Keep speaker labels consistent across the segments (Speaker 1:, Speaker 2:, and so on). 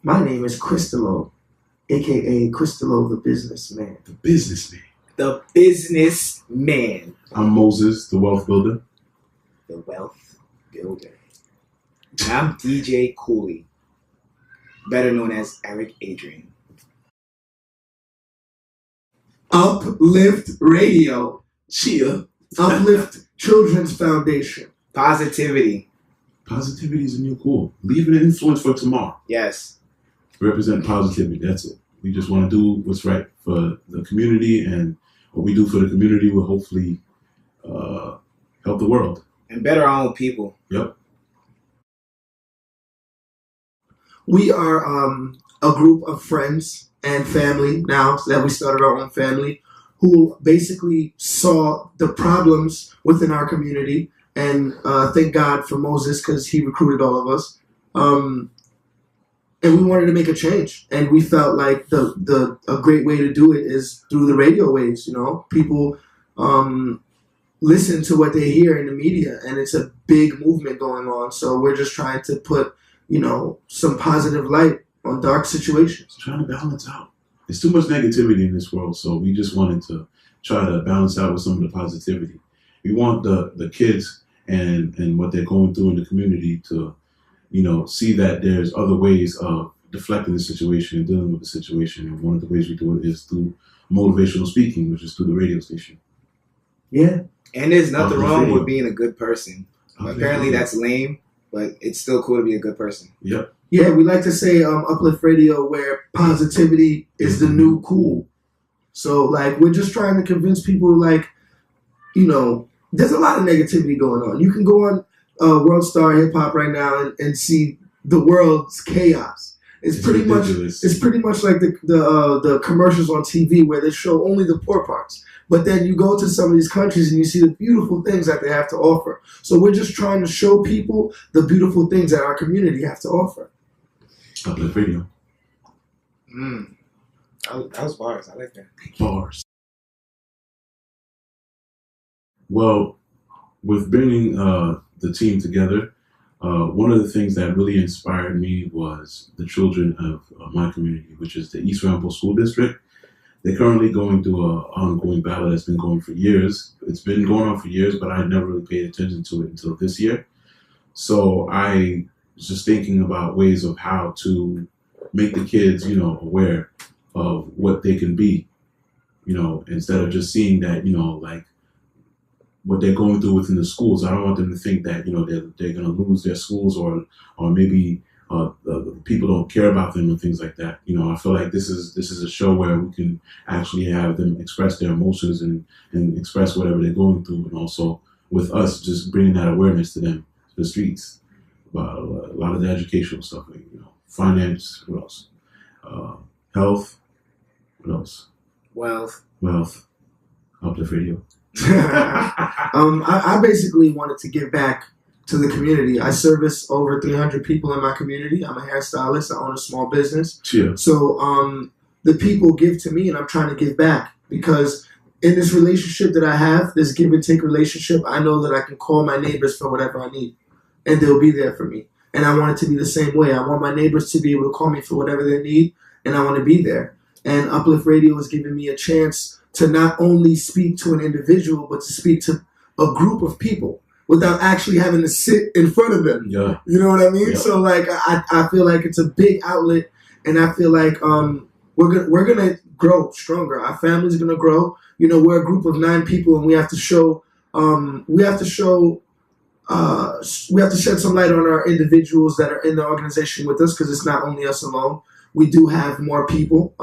Speaker 1: My name is Christelo, aka Christelo the businessman.
Speaker 2: The businessman.
Speaker 3: The businessman.
Speaker 2: I'm Moses, the wealth builder.
Speaker 3: The wealth builder. And I'm DJ Coolie, better known as Eric Adrian.
Speaker 1: Uplift Radio.
Speaker 2: Cheer.
Speaker 1: Uplift Children's Foundation.
Speaker 3: Positivity.
Speaker 2: Positivity is a new cool. Leave an influence for tomorrow.
Speaker 3: Yes.
Speaker 2: Represent positivity. That's it. We just want to do what's right for the community, and what we do for the community will hopefully help the world.
Speaker 3: And better our own people.
Speaker 2: Yep.
Speaker 1: We are a group of friends and family now that we started our own family who basically saw the problems within our community, and thank God for Moses because he recruited all of us. And we wanted to make a change, and we felt like a great way to do it is through the radio waves. You know, people listen to what they hear in the media, and it's a big movement going on. So we're just trying to put, some positive light on dark situations.
Speaker 2: Trying to balance out. There's too much negativity in this world, so we just wanted to try to balance out with some of the positivity. We want the kids and what they're going through in the community to, see that there's other ways of deflecting the situation and dealing with the situation. And one of the ways we do it is through motivational speaking, which is through the radio station.
Speaker 1: Yeah.
Speaker 3: And there's nothing wrong with being a good person. Apparently that's lame, but it's still cool to be a good person.
Speaker 2: Yep.
Speaker 1: Yeah, we like to say Uplift Radio, where positivity is the new cool. So, we're just trying to convince people, there's a lot of negativity going on. You can go on World Star Hip Hop right now and see the world's chaos. It's pretty ridiculous. It's pretty much like the commercials on TV where they show only the poor parts. But then you go to some of these countries and you see the beautiful things that they have to offer. So we're just trying to show people the beautiful things that our community have to offer.
Speaker 2: Uplift Radio.
Speaker 3: That was bars. I like that.
Speaker 2: Bars. Well, with bringing the team together, one of the things that really inspired me was the children of my community, which is the East Ramapo School District. They're currently going through an ongoing battle that's been going for years. It's been going on for years, but I never really paid attention to it until this year. So I was just thinking about ways of how to make the kids, aware of what they can be, instead of just seeing that, what they're going through within the schools. I don't want them to think that, they're going to lose their schools or maybe the people don't care about them and things like that. I feel like this is a show where we can actually have them express their emotions and express whatever they're going through, and also with us just bringing that awareness to them, to the streets, about a lot of the educational stuff, finance, what else? Health, what else? Wealth, Uplift Radio.
Speaker 1: I basically wanted to give back to the community. I service over 300 people in my community. I'm a hairstylist. I own a small business.
Speaker 2: Cheer.
Speaker 1: So the people give to me, and I'm trying to give back, because in this relationship that I have, this give and take relationship, I know that I can call my neighbors for whatever I need, and they'll be there for me. And I want it to be the same way. I want my neighbors to be able to call me for whatever they need, and I want to be there. And Uplift Radio has given me a chance to not only speak to an individual, but to speak to a group of people without actually having to sit in front of them.
Speaker 2: Yeah.
Speaker 1: You know what I mean?
Speaker 2: Yeah.
Speaker 1: So I feel like it's a big outlet, and I feel like we're gonna grow stronger. Our family's gonna grow. We're a group of 9 people, and we have to shed some light on our individuals that are in the organization with us, because it's not only us alone. We do have more people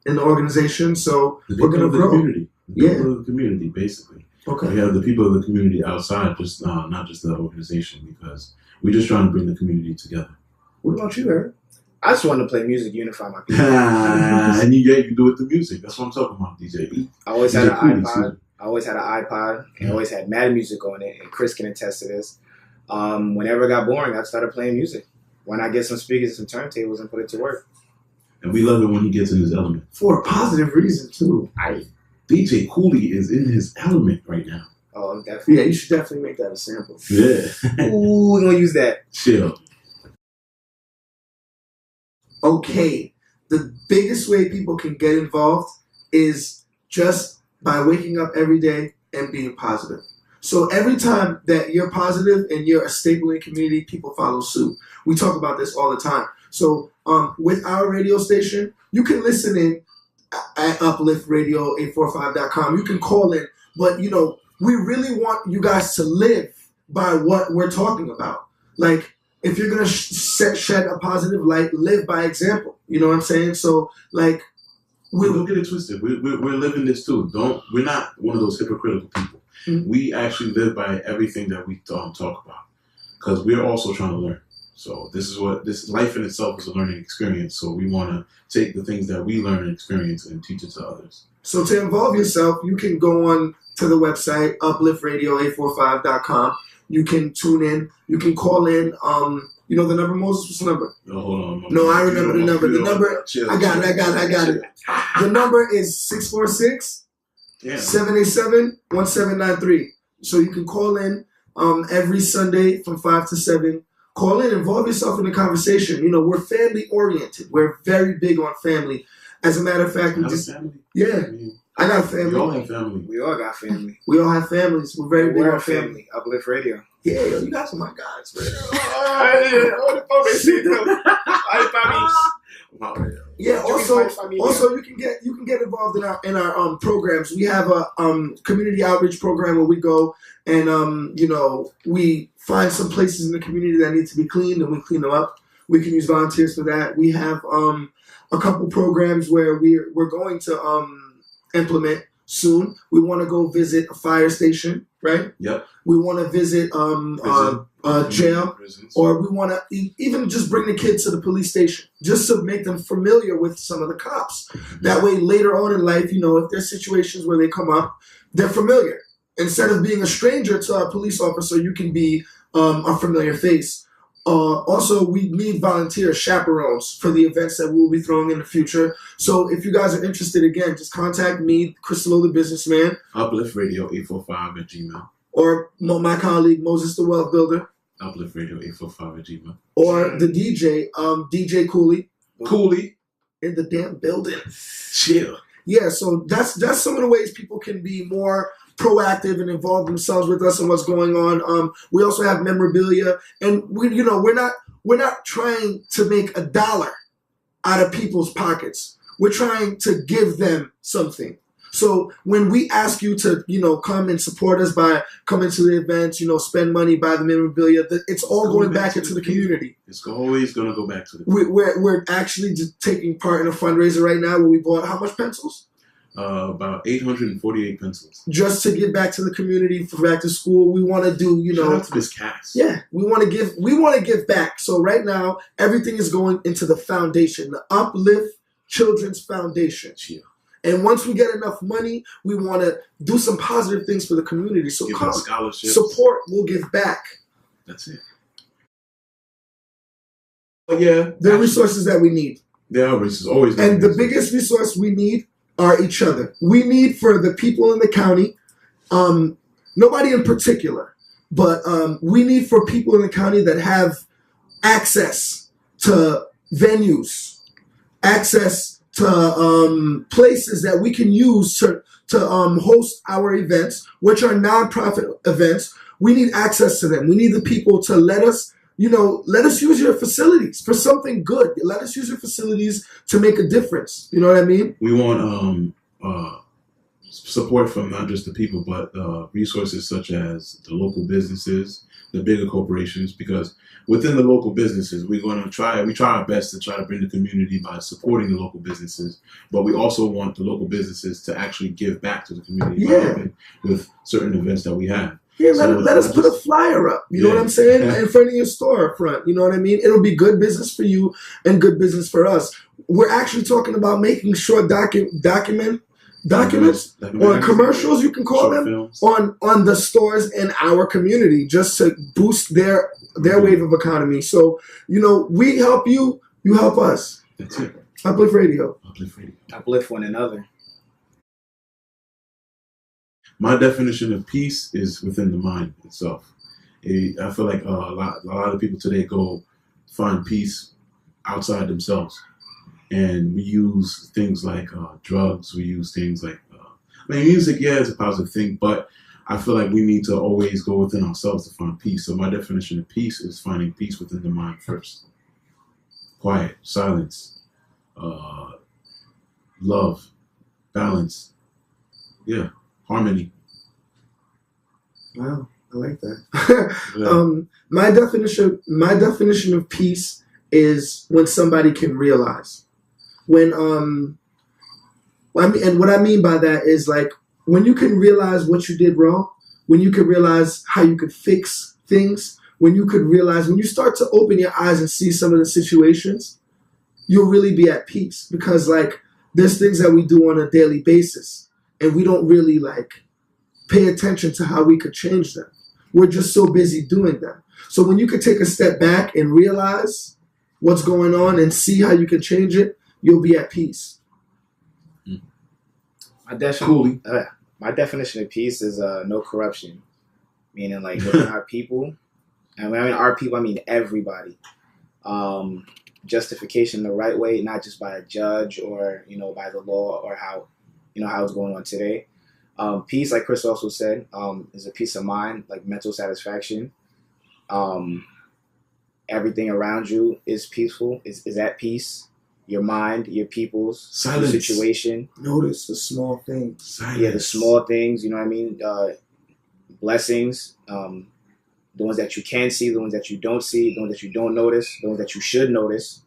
Speaker 1: in the organization, so we're gonna grow.
Speaker 2: Community. The people of the community, basically.
Speaker 1: Okay.
Speaker 2: We have the people of the community outside, just not just the organization, because we're just trying to bring the community together.
Speaker 1: What about you, Eric?
Speaker 3: I just wanted to play music, unify my people.
Speaker 2: And you do it through music. That's what I'm talking about, DJ.
Speaker 3: I always had an
Speaker 2: Coolie,
Speaker 3: iPod. I always had an iPod, and always had mad music on it, and Chris can attest to this. Whenever it got boring, I started playing music. Why not get some speakers and some turntables and put it to work?
Speaker 2: And we love it when he gets in his element.
Speaker 1: For a positive reason, too.
Speaker 2: DJ Coolie is in his element right now.
Speaker 3: Oh, definitely.
Speaker 1: Yeah, you should definitely make that a sample.
Speaker 2: Yeah.
Speaker 3: Ooh, we're going to use that.
Speaker 2: Chill.
Speaker 1: okay. The biggest way people can get involved is just by waking up every day and being positive. So every time that you're positive and you're a staple in community, people follow suit. We talk about this all the time. So with our radio station, you can listen in at upliftradio845.com. You can call in, but you know, we really want you guys to live by what we're talking about. Like, if you're gonna shed a positive light, live by example. You know what I'm saying? So, like,
Speaker 2: don't get it twisted. We're living this too. We're not one of those hypocritical people. Mm-hmm. We actually live by everything that we talk about, because we're also trying to learn. So this life in itself is a learning experience. So we want to take the things that we learn and experience and teach it to others. So
Speaker 1: to involve yourself, you can go on to the website upliftradio845.com. You can tune in. You can call in. You know the number, Moses? What's the number?
Speaker 2: No, hold on.
Speaker 1: No, I remember the number. The number. I got it. The number is 646-787-1793. So you can call in every Sunday from 5 to 7. Call in, involve yourself in the conversation. You know, we're family oriented. We're very big on family. As a matter of fact, I got a family.
Speaker 2: We all have family.
Speaker 3: We all got family.
Speaker 1: We all have families. We're very big on family.
Speaker 3: Uplift Radio.
Speaker 1: Yeah, you guys are my guys, man. Yeah. Also, you can get involved in our programs. We have a community outreach program where we go and you know, we find some places in the community that need to be cleaned and we clean them up. We can use volunteers for that. We have a couple programs where we're going to implement soon. We want to go visit a fire station, right?
Speaker 2: Yep.
Speaker 1: We want to visit jail, or we want to even just bring the kids to the police station, just to make them familiar with some of the cops. That way, later on in life, you know, if there's situations where they come up, they're familiar. Instead of being a stranger to a police officer, you can be a familiar face. Also, we need volunteers, chaperones, for the events that we'll be throwing in the future. So if you guys are interested, again, just contact me, Christelo the businessman.
Speaker 2: upliftradio845@gmail.
Speaker 1: Or my colleague, Moses the wealth builder.
Speaker 2: upliftradio845@gmail.
Speaker 1: Or the DJ, DJ Coolie.
Speaker 2: Coolie.
Speaker 1: In the damn building.
Speaker 2: Chill.
Speaker 1: Yeah, so that's some of the ways people can be more proactive and involve themselves with us and what's going on. We also have memorabilia, and we're not trying to make $1 out of people's pockets. We're trying to give them something. So when we ask you to, you know, come and support us by coming to the events, you know, spend money, buy the memorabilia, it's all going back into the community.
Speaker 2: It's always going to go back to the
Speaker 1: community. We're actually just taking part in a fundraiser right now where we bought how much pencils?
Speaker 2: About 848 pencils.
Speaker 1: Just to give back to the community for back to school. We want to do, you know.
Speaker 2: Shout out to Miss Cass.
Speaker 1: Yeah, we want to give back. So right now, everything is going into the foundation, the Uplift Children's Foundation.
Speaker 2: Yeah.
Speaker 1: And once we get enough money, we want to do some positive things for the community. So
Speaker 2: give
Speaker 1: come,
Speaker 2: scholarships.
Speaker 1: Support, we'll give back.
Speaker 2: That's it.
Speaker 1: But yeah, there are resources that we need.
Speaker 2: There are resources, always.
Speaker 1: And the biggest resource we need are each other. We need for the people in the county, nobody in particular, but we need for people in the county that have access to venues, access to places that we can use to host our events, which are nonprofit events. We need access to them. We need the people to let us use your facilities for something good. Let us use your facilities to make a difference. You know what I mean?
Speaker 2: We want support from not just the people, but resources such as the local businesses, the bigger corporations, because within the local businesses, we try our best to try to bring the community by supporting the local businesses, but we also want the local businesses to actually give back to the community with certain events that we have.
Speaker 1: Yeah, let us put a flyer up. You know what I'm saying? In front of your storefront. You know what I mean? It'll be good business for you and good business for us. We're actually talking about making short documents or commercials, you can call them, films. on the stores in our community, just to boost their wave of economy. So, you know, we help you, you help us.
Speaker 2: That's it.
Speaker 1: Uplift Radio.
Speaker 2: Uplift Radio.
Speaker 3: Uplift one another.
Speaker 2: My definition of peace is within the mind itself. I feel like a lot of people today go find peace outside themselves. and we use things like drugs. We use things like, music, yeah, is a positive thing, but I feel like we need to always go within ourselves to find peace. So my definition of peace is finding peace within the mind first. Quiet, silence, love, balance, yeah, harmony.
Speaker 1: Wow, I like that.
Speaker 2: Yeah.
Speaker 1: My definition of peace is when somebody can realize. When and what I mean by that is like when you can realize what you did wrong, when you can realize how you could fix things, when you start to open your eyes and see some of the situations, you'll really be at peace, because like there's things that we do on a daily basis and we don't really like pay attention to how we could change them. We're just so busy doing them. So when you could take a step back and realize what's going on and see how you can change it, you'll be at peace.
Speaker 2: Coolie.
Speaker 3: My definition of peace is no corruption, meaning like within our people, and when I mean our people, I mean everybody. Justification the right way, not just by a judge or by the law or how it's going on today. Peace, like Chris also said, is a peace of mind, like mental satisfaction. Everything around you is peaceful, is at peace. Your mind, your people's
Speaker 2: Silence.
Speaker 3: Your situation.
Speaker 1: Notice the small things.
Speaker 2: Silence.
Speaker 3: Yeah, the small things, you know what I mean? Blessings, the ones that you can see, the ones that you don't see, the ones that you don't notice, the ones that you should notice.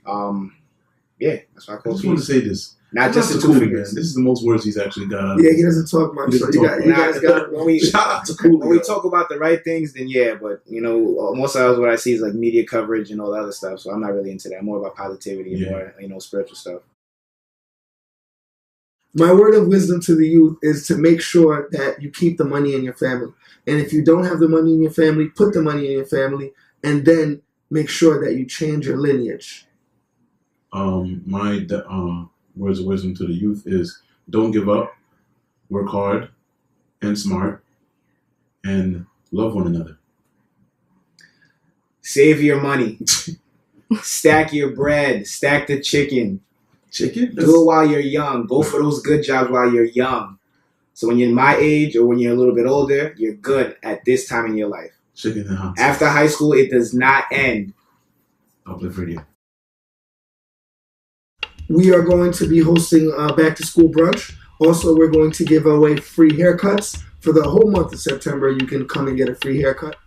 Speaker 3: Yeah, that's what I call
Speaker 2: I just
Speaker 3: peace.
Speaker 2: want to say this.
Speaker 3: Not just the
Speaker 2: Shout out to
Speaker 3: two
Speaker 2: Coolie,
Speaker 3: fingers.
Speaker 2: man. This is the most words he's actually got out of
Speaker 1: Yeah,
Speaker 2: this.
Speaker 1: he doesn't talk much.
Speaker 2: He
Speaker 1: So
Speaker 2: doesn't talk
Speaker 1: you guys got
Speaker 3: when we
Speaker 2: Shout out to Coolie.
Speaker 3: when we talk about the right things, then yeah, but most of what I see is like media coverage and all the other stuff. So I'm not really into that. I'm more about positivity and more spiritual stuff.
Speaker 1: My word of wisdom to the youth is to make sure that you keep the money in your family. And if you don't have the money in your family, put the money in your family, and then make sure that you change your lineage.
Speaker 2: My words of wisdom to the youth is don't give up, work hard and smart, and love one another.
Speaker 3: Save your money. Stack your bread. Stack the chicken.
Speaker 2: Chicken?
Speaker 3: Do it while you're young. Go for those good jobs while you're young. So when you're my age or when you're a little bit older, you're good at this time in your life.
Speaker 2: Chicken and hot.
Speaker 3: After high school, it does not end.
Speaker 2: Uplift Radio.
Speaker 1: We are going to be hosting back to school brunch. Also, we're going to give away free haircuts for the whole month of September. You can come and get a free haircut.